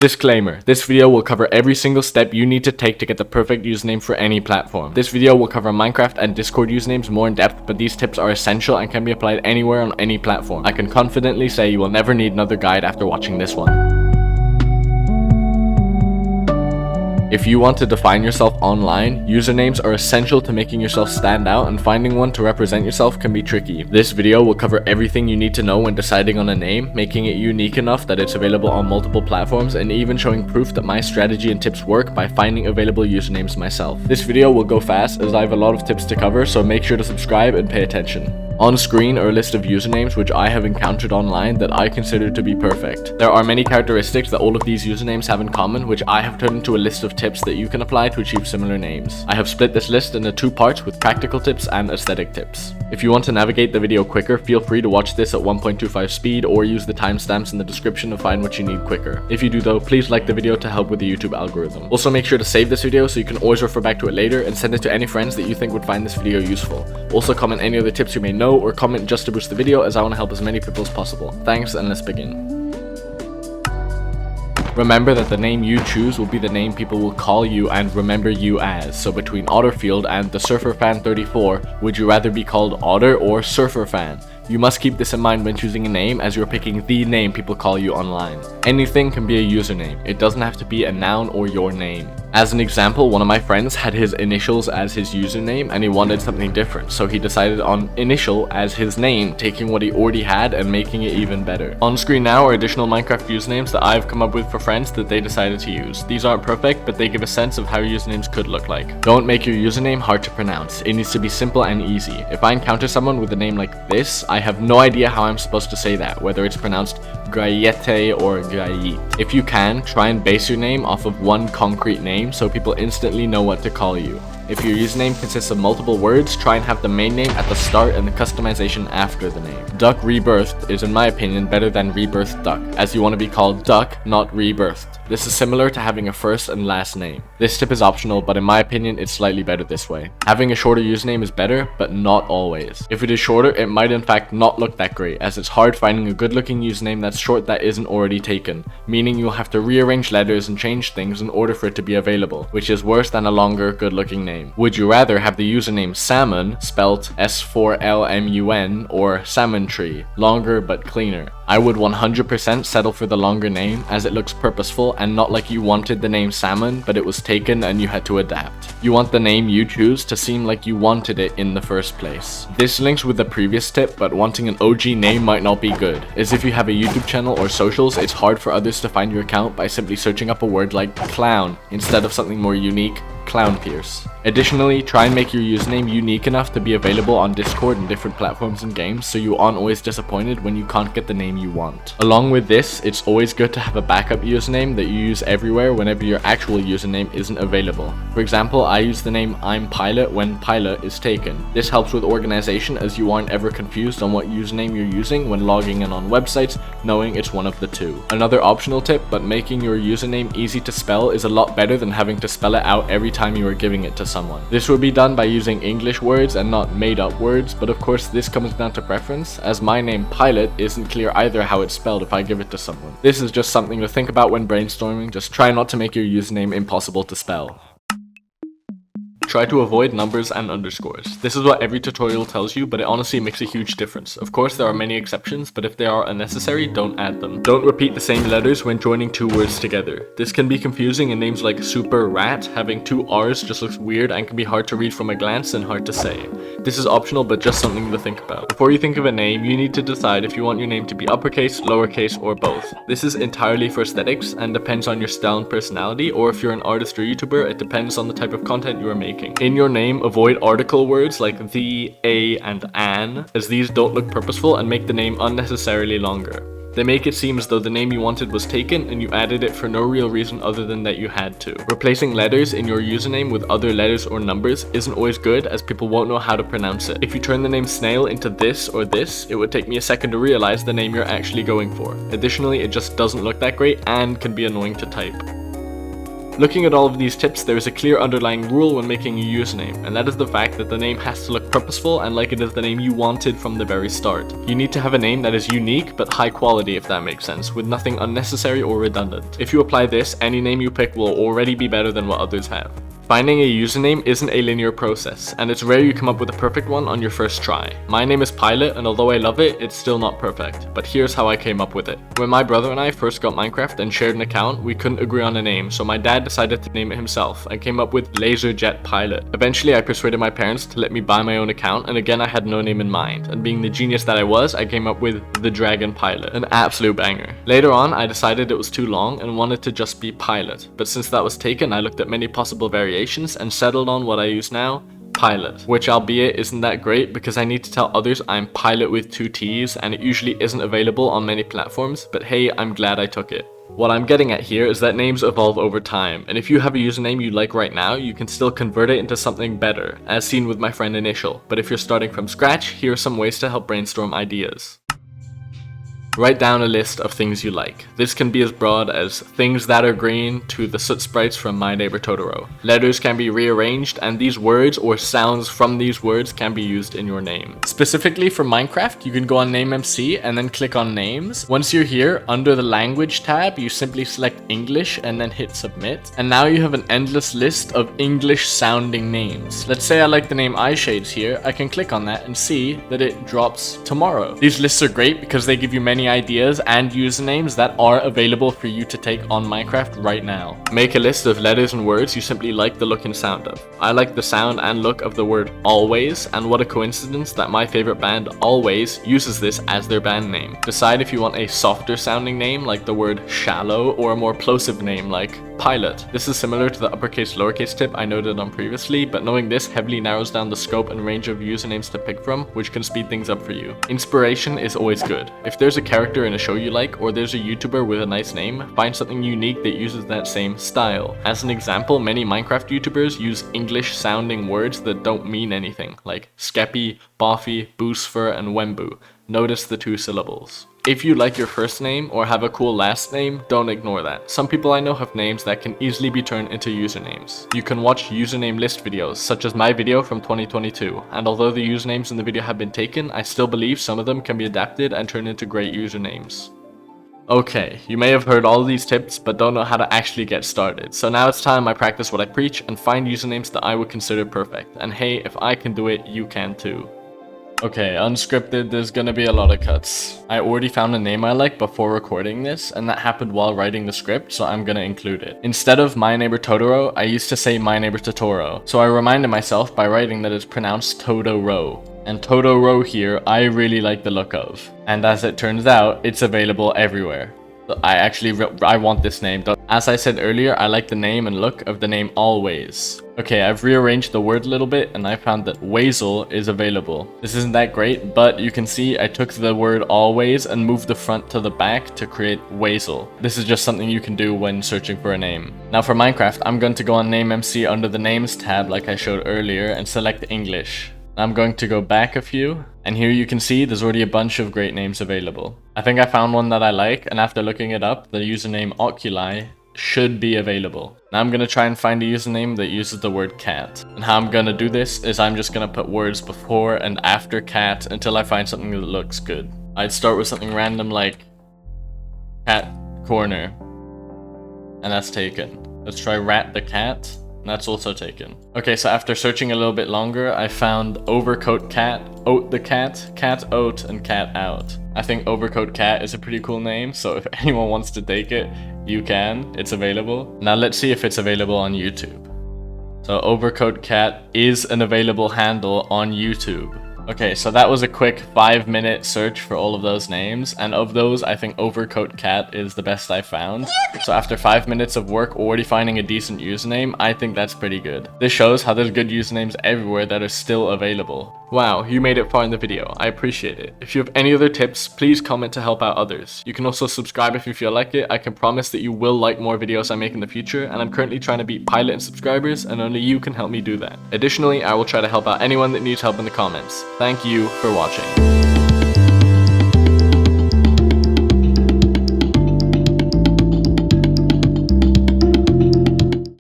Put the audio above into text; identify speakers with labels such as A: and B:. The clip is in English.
A: Disclaimer, this video will cover every single step you need to take to get the perfect username for any platform. This video will cover Minecraft and Discord usernames more in depth, but these tips are essential and can be applied anywhere on any platform. I can confidently say you will never need another guide after watching this one. If you want to define yourself online, usernames are essential to making yourself stand out, and finding one to represent yourself can be tricky. This video will cover everything you need to know when deciding on a name, making it unique enough that it's available on multiple platforms, and even showing proof that my strategy and tips work by finding available usernames myself. This video will go fast as I have a lot of tips to cover, so make sure to subscribe and pay attention. On screen are a list of usernames which I have encountered online that I consider to be perfect. There are many characteristics that all of these usernames have in common, which I have turned into a list of tips that you can apply to achieve similar names. I have split this list into two parts with practical tips and aesthetic tips. If you want to navigate the video quicker, feel free to watch this at 1.25 speed or use the timestamps in the description to find what you need quicker. If you do though, please like the video to help with the YouTube algorithm. Also make sure to save this video so you can always refer back to it later, and send it to any friends that you think would find this video useful. Also comment any other tips you may know, or comment just to boost the video, as I want to help as many people as possible. Thanks, and let's begin. Remember that the name you choose will be the name people will call you and remember you as. So between Otterfield and the SurferFan34, would you rather be called Otter or SurferFan? You must keep this in mind when choosing a name, as you're picking the name people call you online. Anything can be a username. It doesn't have to be a noun or your name. As an example, one of my friends had his initials as his username and he wanted something different, so he decided on initial as his name, taking what he already had and making it even better. On screen now are additional Minecraft usernames that I've come up with for friends that they decided to use. These aren't perfect, but they give a sense of how usernames could look like. Don't make your username hard to pronounce. It needs to be simple and easy. If I encounter someone with a name like this, I have no idea how I'm supposed to say that, whether it's pronounced Grayete or Grayit. If you can, try and base your name off of one concrete name so people instantly know what to call you. If your username consists of multiple words, try and have the main name at the start and the customization after the name. Duck Rebirthed is, in my opinion, better than Rebirth Duck, as you want to be called Duck, not Rebirthed. This is similar to having a first and last name. This tip is optional, but in my opinion, it's slightly better this way. Having a shorter username is better, but not always. If it is shorter, it might in fact not look that great, as it's hard finding a good looking username that's short that isn't already taken, meaning you'll have to rearrange letters and change things in order for it to be available, which is worse than a longer, good looking name. Would you rather have the username Salmon, spelt S4LMUN, or Salmon Tree, longer but cleaner? I would 100% settle for the longer name, as it looks purposeful and not like you wanted the name Salmon, but it was taken and you had to adapt. You want the name you choose to seem like you wanted it in the first place. This links with the previous tip, but wanting an OG name might not be good, as if you have a YouTube channel or socials, it's hard for others to find your account by simply searching up a word like clown instead of something more unique, Clown Pierce. Additionally, try and make your username unique enough to be available on Discord and different platforms and games, so you aren't always disappointed when you can't get the name you want. Along with this, it's always good to have a backup username that you use everywhere whenever your actual username isn't available. For example, I use the name I'm Pilott when Pilot is taken. This helps with organization, as you aren't ever confused on what username you're using when logging in on websites, knowing it's one of the two. Another optional tip, but making your username easy to spell is a lot better than having to spell it out every time you are giving it to someone. This would be done by using English words and not made up words, but of course this comes down to preference, as my name Pilot isn't clear either how it's spelled if I give it to someone. This is just something to think about when brainstorming. Just try not to make your username impossible to spell. Try to avoid numbers and underscores. This is what every tutorial tells you, but it honestly makes a huge difference. Of course, there are many exceptions, but if they are unnecessary, don't add them. Don't repeat the same letters when joining two words together. This can be confusing in names like Super Rat. Having two R's just looks weird and can be hard to read from a glance and hard to say. This is optional, but just something to think about. Before you think of a name, you need to decide if you want your name to be uppercase, lowercase, or both. This is entirely for aesthetics and depends on your style and personality, or if you're an artist or YouTuber, it depends on the type of content you are making. In your name, avoid article words like the, a, and an, as these don't look purposeful and make the name unnecessarily longer. They make it seem as though the name you wanted was taken and you added it for no real reason other than that you had to. Replacing letters in your username with other letters or numbers isn't always good, as people won't know how to pronounce it. If you turn the name Snail into this or this, it would take me a second to realize the name you're actually going for. Additionally, it just doesn't look that great and can be annoying to type. Looking at all of these tips, there is a clear underlying rule when making a username, and that is the fact that the name has to look purposeful and like it is the name you wanted from the very start. You need to have a name that is unique but high quality, if that makes sense, with nothing unnecessary or redundant. If you apply this, any name you pick will already be better than what others have. Finding a username isn't a linear process, and it's rare you come up with a perfect one on your first try. My name is Pilott, and although I love it, it's still not perfect, but here's how I came up with it. When my brother and I first got Minecraft and shared an account, we couldn't agree on a name, so my dad decided to name it himself, and came up with LaserJet Pilot. Eventually, I persuaded my parents to let me buy my own account, and again I had no name in mind, and being the genius that I was, I came up with the Dragon Pilot, an absolute banger. Later on, I decided it was too long and wanted to just be Pilot, but since that was taken, I looked at many possible variations and settled on what I use now, Pilot, which albeit isn't that great because I need to tell others I'm Pilot with 2 T's and it usually isn't available on many platforms, but hey, I'm glad I took it. What I'm getting at here is that names evolve over time, and if you have a username you like right now, you can still convert it into something better, as seen with my friend Initial, but if you're starting from scratch, here are some ways to help brainstorm ideas. Write down a list of things you like. This can be as broad as things that are green to the soot sprites from My Neighbor Totoro. Letters can be rearranged, and these words or sounds from these words can be used in your name. Specifically for Minecraft, you can go on Name MC and then click on Names. Once you're here, under the Language tab, you simply select English and then hit Submit. And now you have an endless list of English sounding names. Let's say I like the name Eyeshades here, I can click on that and see that it drops tomorrow. These lists are great because they give you many ideas and usernames that are available for you to take on Minecraft right now. Make a list of letters and words you simply like the look and sound of. I like the sound and look of the word always, and what a coincidence that my favorite band Always uses this as their band name. Decide if you want a softer sounding name like the word shallow or a more plosive name like Pilot. This is similar to the uppercase lowercase tip I noted on previously, but knowing this heavily narrows down the scope and range of usernames to pick from, which can speed things up for you. Inspiration is always good. If there's a character in a show you like, or there's a YouTuber with a nice name, find something unique that uses that same style. As an example, many Minecraft YouTubers use English sounding words that don't mean anything, like Skeppy, Boffy, Boosfer, and Wembu. Notice the 2 syllables. If you like your first name or have a cool last name, don't ignore that. Some people I know have names that can easily be turned into usernames. You can watch username list videos, such as my video from 2022, and although the usernames in the video have been taken, I still believe some of them can be adapted and turned into great usernames. Okay, you may have heard all these tips, but don't know how to actually get started. So now it's time I practice what I preach and find usernames that I would consider perfect. And hey, if I can do it, you can too. Okay, unscripted, there's gonna be a lot of cuts. I already found a name I like before recording this, and that happened while writing the script, so I'm gonna include it. Instead of My Neighbor Totoro, I used to say My Neighbor Totoro, so I reminded myself by writing that it's pronounced Totoro. And Totoro here, I really like the look of. And as it turns out, it's available everywhere. I want this name. As I said earlier, I like the name and look of the name Always. Okay, I've rearranged the word a little bit and I found that Wazel is available. This isn't that great, but you can see I took the word Always and moved the front to the back to create Wazel. This is just something you can do when searching for a name. Now for Minecraft, I'm going to go on Name MC under the Names tab like I showed earlier and select English. I'm going to go back a few, and here you can see there's already a bunch of great names available. I think I found one that I like, and after looking it up, the username Oculi should be available. Now I'm going to try and find a username that uses the word cat. And how I'm going to do this is I'm just going to put words before and after cat until I find something that looks good. I'd start with something random like cat corner, and that's taken. Let's try rat the cat. That's also taken. Okay, so after searching a little bit longer, I found Overcoat Cat, Oat the Cat, Cat Oat, and Cat Out. I think Overcoat Cat is a pretty cool name, so if anyone wants to take it, you can. It's available. Now let's see if it's available on YouTube. So Overcoat Cat is an available handle on YouTube. Okay, so that was a quick 5-minute search for all of those names, and of those, I think Overcoat Cat is the best I found. So after 5 minutes of work already finding a decent username, I think that's pretty good. This shows how there's good usernames everywhere that are still available. Wow, you made it far in the video. I appreciate it. If you have any other tips, please comment to help out others. You can also subscribe if you feel like it. I can promise that you will like more videos I make in the future, and I'm currently trying to beat Pilot in subscribers, and only you can help me do that. Additionally, I will try to help out anyone that needs help in the comments. Thank you for watching.